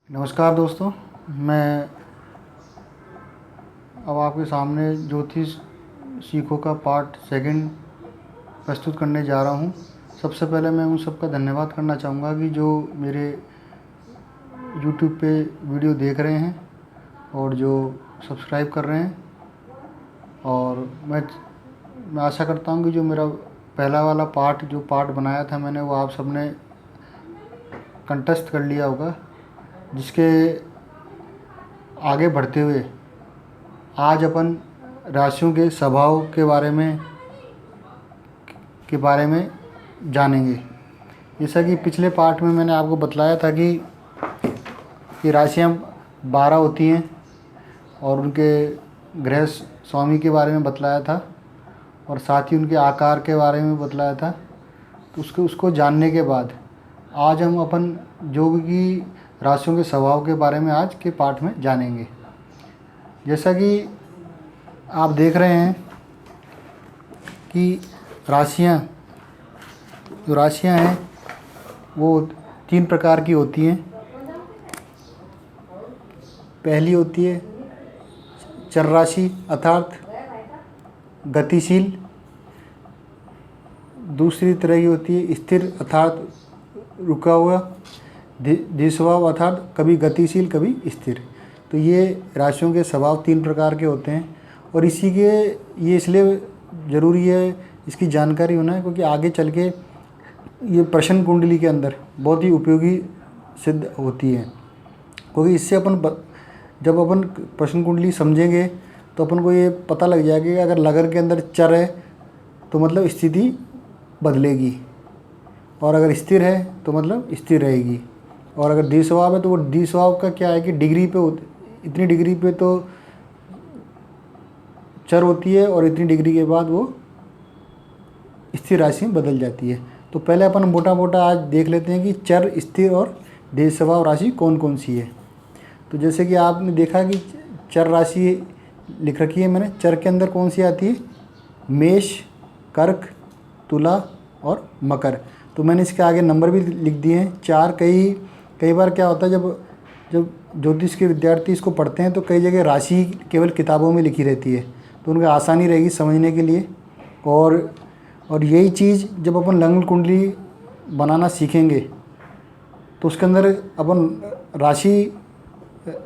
नमस्कार दोस्तों, मैं अब आपके सामने ज्योतिष सीखो का पार्ट सेकंड प्रस्तुत करने जा रहा हूं। सबसे पहले मैं उन सबका धन्यवाद करना चाहूँगा कि जो मेरे YouTube पे वीडियो देख रहे हैं और जो सब्सक्राइब कर रहे हैं। और मैं आशा करता हूँ कि जो मेरा पहला वाला पार्ट बनाया था मैंने, वो आप सबने कंठस्थ कर लिया होगा। जिसके आगे बढ़ते हुए आज अपन राशियों के स्वभाव के बारे में जानेंगे। जैसा कि पिछले पार्ट में मैंने आपको बतलाया था कि राशियाँ 12 होती हैं और उनके ग्रह स्वामी के बारे में बतलाया था और साथ ही उनके आकार के बारे में बतलाया था। तो उसको जानने के बाद आज हम अपन जो भी राशियों के स्वभाव के बारे में आज के पाठ में जानेंगे। जैसा कि आप देख रहे हैं कि जो राशियां हैं वो 3 प्रकार की होती हैं। पहली होती है चर राशि अर्थात गतिशील। दूसरी तरह की होती है स्थिर अर्थात रुका हुआ। द्विस्वभाव अर्थात कभी गतिशील कभी स्थिर। तो ये राशियों के स्वभाव 3 प्रकार के होते हैं और ये इसलिए ज़रूरी है इसकी जानकारी होना है क्योंकि आगे चल के ये प्रश्न कुंडली के अंदर बहुत ही उपयोगी सिद्ध होती है। क्योंकि इससे जब अपन प्रश्न कुंडली समझेंगे तो अपन को ये पता लग जाएगा कि अगर लग्न के अंदर चर है तो मतलब स्थिति बदलेगी और अगर स्थिर है तो मतलब स्थिर रहेगी। और अगर द्विस्वभाव है तो वो द्विस्वभाव का क्या है कि इतनी डिग्री पे तो चर होती है और इतनी डिग्री के बाद वो स्थिर राशि में बदल जाती है। तो पहले अपन मोटा मोटा आज देख लेते हैं कि चर, स्थिर और द्विस्वभाव राशि कौन कौन सी है। तो जैसे कि आपने देखा कि चर राशि लिख रखी है मैंने। चर के अंदर कौन सी आती है? मेष, कर्क, तुला और मकर। तो मैंने इसके आगे नंबर भी लिख दिए हैं 4। कई बार क्या होता है जब ज्योतिष के विद्यार्थी इसको पढ़ते हैं तो कई जगह राशि केवल किताबों में लिखी रहती है, तो उनको आसानी रहेगी समझने के लिए। और यही चीज़ जब अपन लग्न कुंडली बनाना सीखेंगे तो उसके अंदर अपन राशि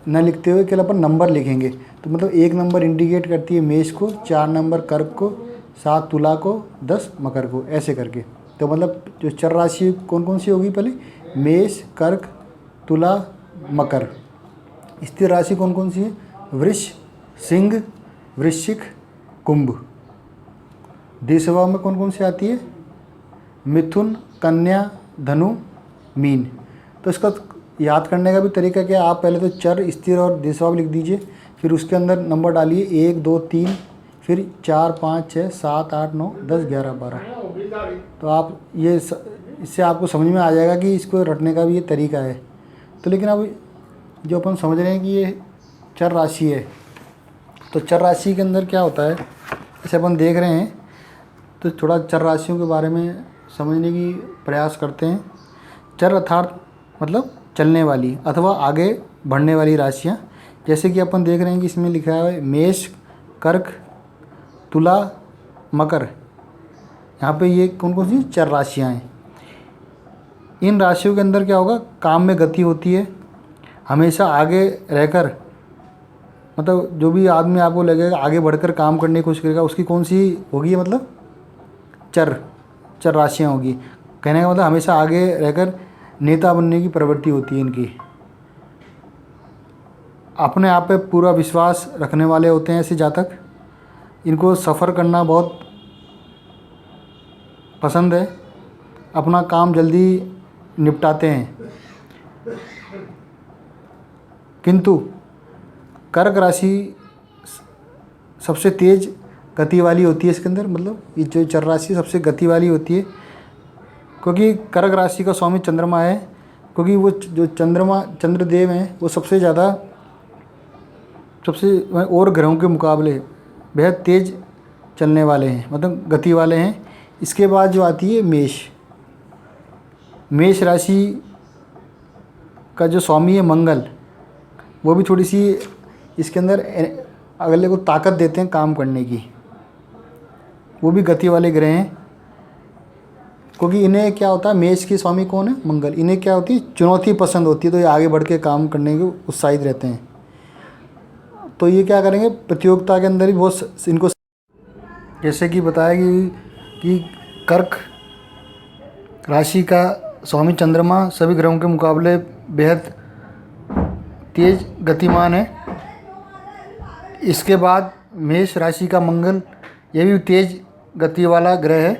न लिखते हुए केवल अपन नंबर लिखेंगे। तो मतलब 1 नंबर इंडिकेट करती है मेष को, 4 नंबर कर्क को, 7 तुला को, 10 मकर को, ऐसे करके। तो मतलब जो चर राशि कौन कौन सी होगी? पहले मेष, कर्क, तुला, मकर। स्थिर राशि कौन कौन सी है? वृष, सिंह, वृश्चिक, कुंभ। द्विस्वभाव में कौन कौन सी आती है? मिथुन, कन्या, धनु, मीन। तो इसका याद करने का भी तरीका क्या है? आप पहले तो चर, स्थिर और द्विस्वभाव लिख दीजिए, फिर उसके अंदर नंबर डालिए 1, 2, 3, फिर 4, 5, 6, 7, 8, 9, 10, 11, 12। तो आप इससे आपको समझ में आ जाएगा कि इसको रटने का भी ये तरीका है। तो लेकिन अब जो अपन समझ रहे हैं कि ये चर राशि है, तो चर राशि के अंदर क्या होता है जैसे अपन देख रहे हैं, तो थोड़ा चर राशियों के बारे में समझने की प्रयास करते हैं। चर अर्थात मतलब चलने वाली अथवा आगे बढ़ने वाली राशियाँ। जैसे कि अपन देख रहे हैं कि इसमें लिखा है मेष, कर्क, तुला, मकर। यहाँ पे ये कौन कौन सी चर राशियाँ हैं। इन राशियों के अंदर क्या होगा? काम में गति होती है, हमेशा आगे रहकर, मतलब जो भी आदमी आपको लगेगा आगे बढ़कर काम करने की कोशिश करेगा उसकी कौन सी होगी? मतलब चर राशियाँ होगी। कहने का मतलब हमेशा आगे रहकर नेता बनने की प्रवृत्ति होती है इनकी। अपने आप पे पूरा विश्वास रखने वाले होते हैं ऐसे जातक। इनको सफ़र करना बहुत पसंद है, अपना काम जल्दी निपटाते हैं। किंतु कर्क राशि सबसे तेज़ गति वाली होती है इसके अंदर। मतलब ये जो चर राशि सबसे गति वाली होती है क्योंकि कर्क राशि का स्वामी चंद्रमा है। क्योंकि वो जो चंद्रदेव हैं वो सबसे और ग्रहों के मुकाबले बेहद तेज़ चलने वाले हैं, मतलब गति वाले हैं। इसके बाद जो आती है मेष राशि का जो स्वामी है मंगल, वो भी थोड़ी सी इसके अंदर अगले को ताकत देते हैं काम करने की। वो भी गति वाले ग्रह हैं, क्योंकि इन्हें क्या होता है, मेष के स्वामी कौन है, मंगल। इन्हें क्या होती है, चुनौती पसंद होती है, तो ये आगे बढ़ के काम करने के उत्साहित रहते हैं। तो ये क्या करेंगे, प्रतियोगिता के अंदर ही बहुत इनको, जैसे कि बताया कि कर्क राशि का स्वामी चंद्रमा सभी ग्रहों के मुकाबले बेहद तेज गतिमान है। इसके बाद मेष राशि का मंगल, यह भी तेज गति वाला ग्रह है,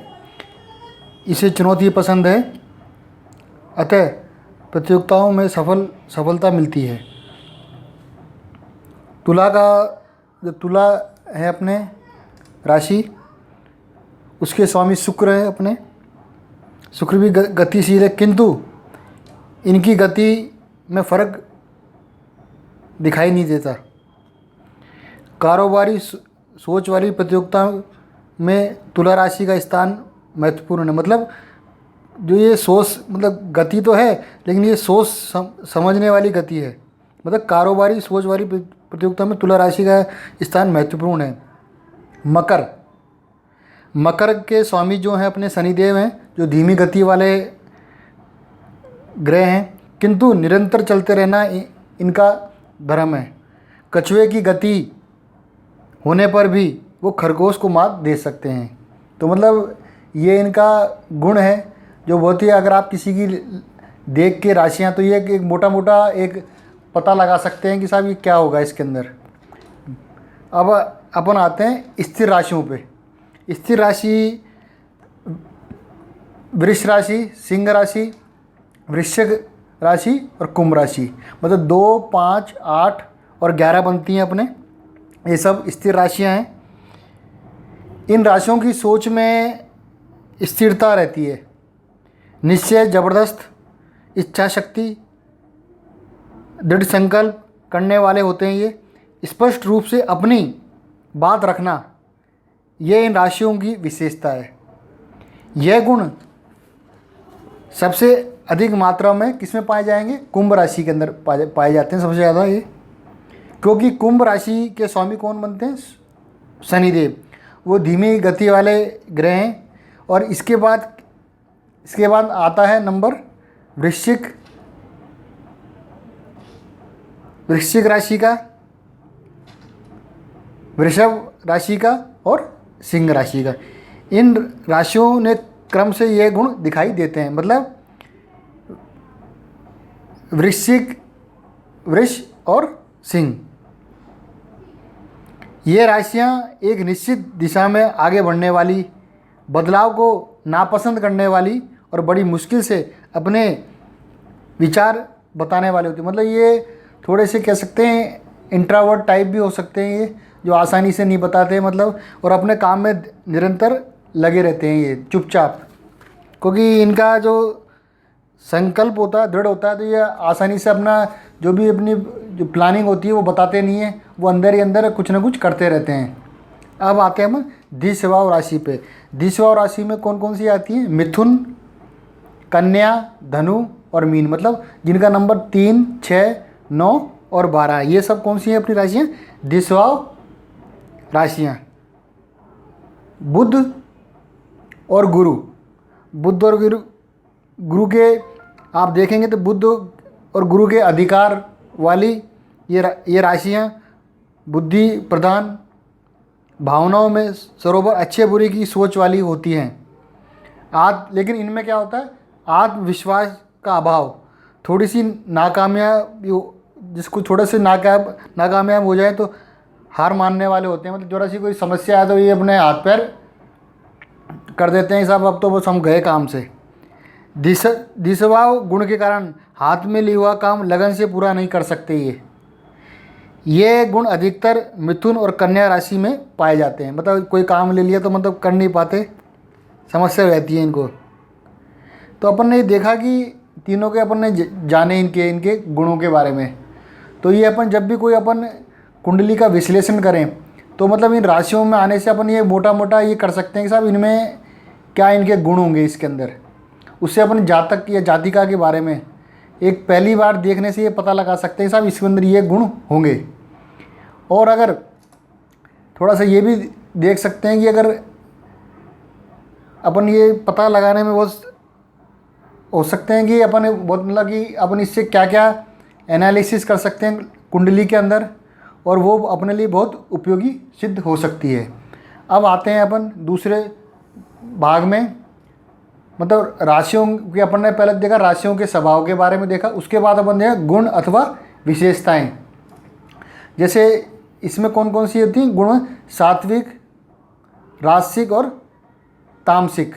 इसे चुनौती पसंद है, अतः प्रतियोगिताओं में सफलता मिलती है। तुला का जो तुला है अपने राशि, उसके स्वामी शुक्र है अपने, शुक्र भी गतिशील है, किंतु इनकी गति में फर्क दिखाई नहीं देता। कारोबारी सोच वाली प्रतियोगिता में तुला राशि का स्थान महत्वपूर्ण है। मतलब जो ये सोच, मतलब गति तो है, लेकिन ये सोच समझने वाली गति है। मतलब कारोबारी सोच वाली प्रतियोगिता में तुला राशि का स्थान महत्वपूर्ण है। मकर के स्वामी जो हैं अपने शनिदेव हैं, जो धीमी गति वाले ग्रह हैं, किंतु निरंतर चलते रहना इनका धर्म है। कछुए की गति होने पर भी वो खरगोश को मात दे सकते हैं। तो मतलब ये इनका गुण है, जो बहुत ही, अगर आप किसी की देख के राशियाँ, तो ये एक मोटा मोटा एक पता लगा सकते हैं कि साहब ये क्या होगा इसके अंदर। अब अपन आते हैं स्थिर राशियों पे। स्थिर राशि वृष राशि, सिंह राशि, वृश्चिक राशि और कुंभ राशि, मतलब 2, 5, 8 और 11 बनती हैं अपने। ये सब स्थिर राशियां हैं। इन राशियों की सोच में स्थिरता रहती है, निश्चय जबरदस्त, इच्छा शक्ति, दृढ़ संकल्प करने वाले होते हैं। ये स्पष्ट रूप से अपनी बात रखना, ये इन राशियों की विशेषता है। यह गुण सबसे अधिक मात्रा में किसमें पाए जाएंगे, कुंभ राशि के अंदर पाए जाते हैं सबसे ज़्यादा ये, क्योंकि कुंभ राशि के स्वामी कौन बनते हैं, शनिदेव। वो धीमी गति वाले ग्रह हैं। और इसके बाद आता है नंबर वृश्चिक राशि का, वृषभ राशि का और सिंह राशि का। इन राशियों ने क्रम से ये गुण दिखाई देते हैं। मतलब वृश्चिक, वृष और सिंह, ये राशियां एक निश्चित दिशा में आगे बढ़ने वाली, बदलाव को नापसंद करने वाली और बड़ी मुश्किल से अपने विचार बताने वाले होते हैं। मतलब ये थोड़े से कह सकते हैं इंट्रावर्ट टाइप भी हो सकते हैं ये, जो आसानी से नहीं बताते, मतलब और अपने काम में निरंतर लगे रहते हैं ये चुपचाप, क्योंकि इनका जो संकल्प होता है, दृढ़ होता है, तो ये आसानी से अपना जो भी अपनी जो प्लानिंग होती है वो बताते नहीं है, वो अंदर ही अंदर कुछ ना कुछ करते रहते हैं। अब आते हैं हम द्विस्वभाव राशि पे। द्विस्वभाव राशि में कौन कौन सी आती है, मिथुन, कन्या, धनु और मीन, मतलब जिनका नंबर 3, 6, 9 और 12, ये सब कौन सी हैं अपनी राशियाँ, द्विस्वभाव राशियाँ। बुध और गुरु, बुध और गुरु के आप देखेंगे तो बुध और गुरु के अधिकार वाली ये राशियाँ बुद्धि प्रधान, भावनाओं में सरोवर, अच्छे बुरे की सोच वाली होती हैं। लेकिन इनमें क्या होता है, आत्मविश्वास का अभाव, थोड़ी सी नाकामयाब, जिसको थोड़े से नाकामयाब हो जाए तो हार मानने वाले होते हैं। मतलब जरा सी कोई समस्या आए तो ये अपने हाथ पैर कर देते हैं, साहब अब तो बस हम गए काम से। द्विस्वभाव गुण के कारण हाथ में लिया हुआ काम लगन से पूरा नहीं कर सकते। ये गुण अधिकतर मिथुन और कन्या राशि में पाए जाते हैं। मतलब कोई काम ले लिया तो मतलब कर नहीं पाते, समस्या रहती है इनको। तो अपन ने देखा कि तीनों के अपन ने जाने इनके गुणों के बारे में। तो ये अपन जब भी कोई अपन कुंडली का विश्लेषण करें तो मतलब इन राशियों में आने से अपन ये मोटा मोटा ये कर सकते हैं कि साहब इनमें क्या इनके गुण होंगे इसके अंदर। उससे अपन जातक या जातिका के बारे में एक पहली बार देखने से ये पता लगा सकते हैं साहब इसके अंदर ये गुण होंगे। और अगर थोड़ा सा ये भी देख सकते हैं कि अगर अपन ये पता लगाने में बहुत हो सकते हैं कि अपन बहुत मतलब कि अपन इससे क्या क्या एनालिसिस कर सकते हैं कुंडली के अंदर, और वो अपने लिए बहुत उपयोगी सिद्ध हो सकती है। अब आते हैं अपन दूसरे भाग में, मतलब राशियों की अपन ने पहले देखा, राशियों के स्वभाव के बारे में देखा, उसके बाद अपन देखा गुण अथवा विशेषताएं। जैसे इसमें कौन कौन सी होती हैं गुण? सात्विक, राजसिक और तामसिक।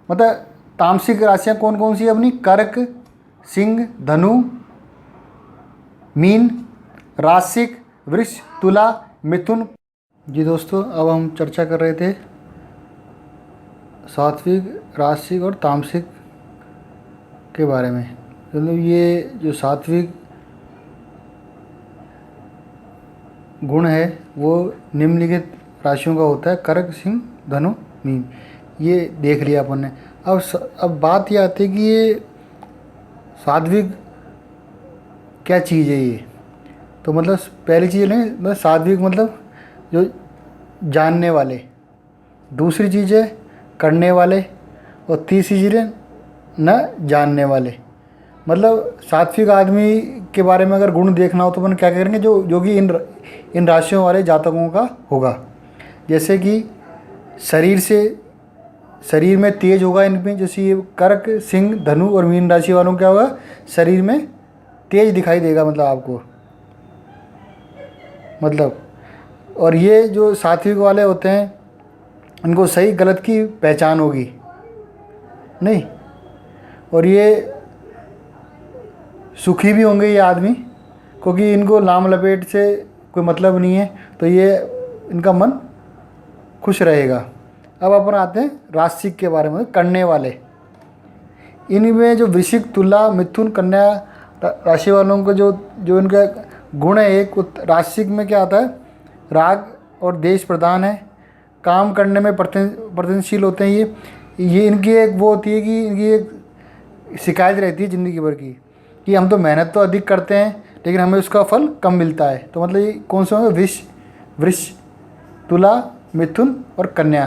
मतलब तामसिक राशियाँ कौन कौन सी है अपनी? कर्क, सिंह, धनु, मीन। राजसिक वृष, तुला, मिथुन। जी दोस्तों, अब हम चर्चा कर रहे थे सात्विक, राजसिक और तामसिक के बारे में। मतलब ये जो सात्विक गुण है वो निम्नलिखित राशियों का होता है: कर्क, सिंह, धनु, मीन। ये देख लिया अपन ने। अब बात ये आती है कि ये सात्विक क्या चीज़ है ये। तो मतलब पहली चीज़ है मतलब सात्विक मतलब जो जानने वाले, दूसरी चीज़ है करने वाले, और तीसरी चीज़ है न जानने वाले। मतलब सात्विक आदमी के बारे में अगर गुण देखना हो तो अपन क्या करेंगे, जो कि इन राशियों वाले जातकों का होगा। जैसे कि शरीर में तेज होगा इनमें, जैसे ये कर्क, सिंह, धनु और मीन राशि वालों क्या होगा, शरीर में तेज दिखाई देगा मतलब आपको, मतलब। और ये जो सात्विक वाले होते हैं इनको सही गलत की पहचान होगी नहीं, और ये सुखी भी होंगे ये आदमी, क्योंकि इनको लाम लपेट से कोई मतलब नहीं है, तो ये इनका मन खुश रहेगा। अब अपन आते हैं राशिक के बारे में, करने वाले। इनमें जो वृश्चिक, तुला, मिथुन, कन्या राशि वालों को जो इनका गुण है, एक राशिक में क्या आता है, राग और देश प्रधान है, काम करने में प्रयत्नशील होते हैं। ये इनकी एक वो होती है कि इनकी एक शिकायत रहती है ज़िंदगी भर की कि हम तो मेहनत तो अधिक करते हैं लेकिन हमें उसका फल कम मिलता है। तो मतलब ये कौन से होंगे? वृष, तुला, मिथुन और कन्या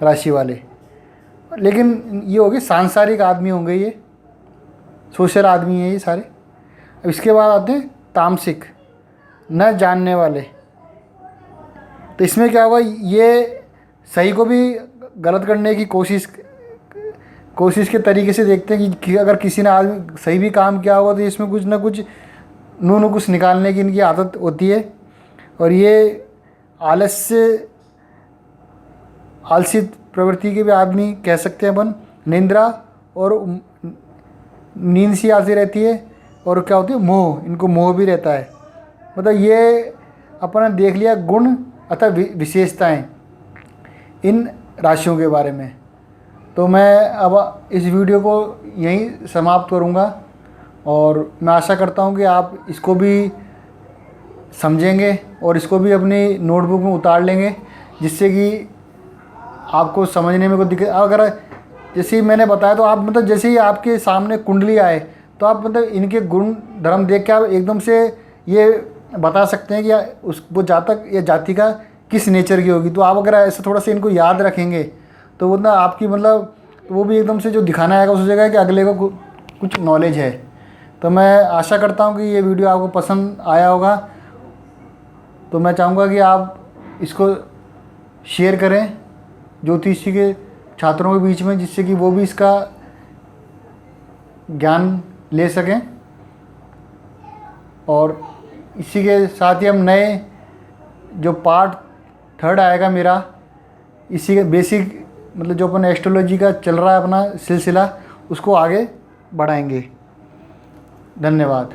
राशि वाले। लेकिन ये होंगे सांसारिक आदमी होंगे, ये सोशल आदमी हैं ये सारे। अब इसके बाद आते हैं तामसिक, न जानने वाले। तो इसमें क्या होगा, ये सही को भी गलत करने की कोशिश के तरीके से देखते हैं कि अगर किसी ने आदमी सही भी काम किया होगा तो इसमें कुछ ना कुछ नुकुस निकालने की इनकी आदत होती है। और ये आलसी प्रवृत्ति के भी आदमी कह सकते हैं अपन। निंद्रा और नींद सी आती रहती है, और क्या होती है, मोह, इनको मोह भी रहता है। मतलब ये अपन ने देख लिया गुण अथवा विशेषताएं इन राशियों के बारे में। तो मैं अब इस वीडियो को यहीं समाप्त करूंगा, और मैं आशा करता हूं कि आप इसको भी समझेंगे और इसको भी अपनी नोटबुक में उतार लेंगे, जिससे कि आपको समझने में कोई दिक्कत। अगर जैसे ही मैंने बताया तो आप मतलब जैसे ही आपके सामने कुंडली आए तो आप मतलब इनके गुण धर्म देख के आप एकदम से ये बता सकते हैं कि वो जातक या जाति का किस नेचर की होगी। तो आप अगर ऐसे थोड़ा सा इनको याद रखेंगे तो वो ना आपकी मतलब वो भी एकदम से जो दिखाना आएगा उस जगह कि अगले को कुछ नॉलेज है। तो मैं आशा करता हूँ कि ये वीडियो आपको पसंद आया होगा। तो मैं चाहूँगा कि आप इसको शेयर करें ज्योतिषी के छात्रों के बीच में, जिससे कि वो भी इसका ज्ञान ले सकें। और इसी के साथ ही हम नए जो पार्ट 3 आएगा मेरा, इसी के बेसिक मतलब जो अपन एस्ट्रोलॉजी का चल रहा है अपना सिलसिला, उसको आगे बढ़ाएंगे। धन्यवाद।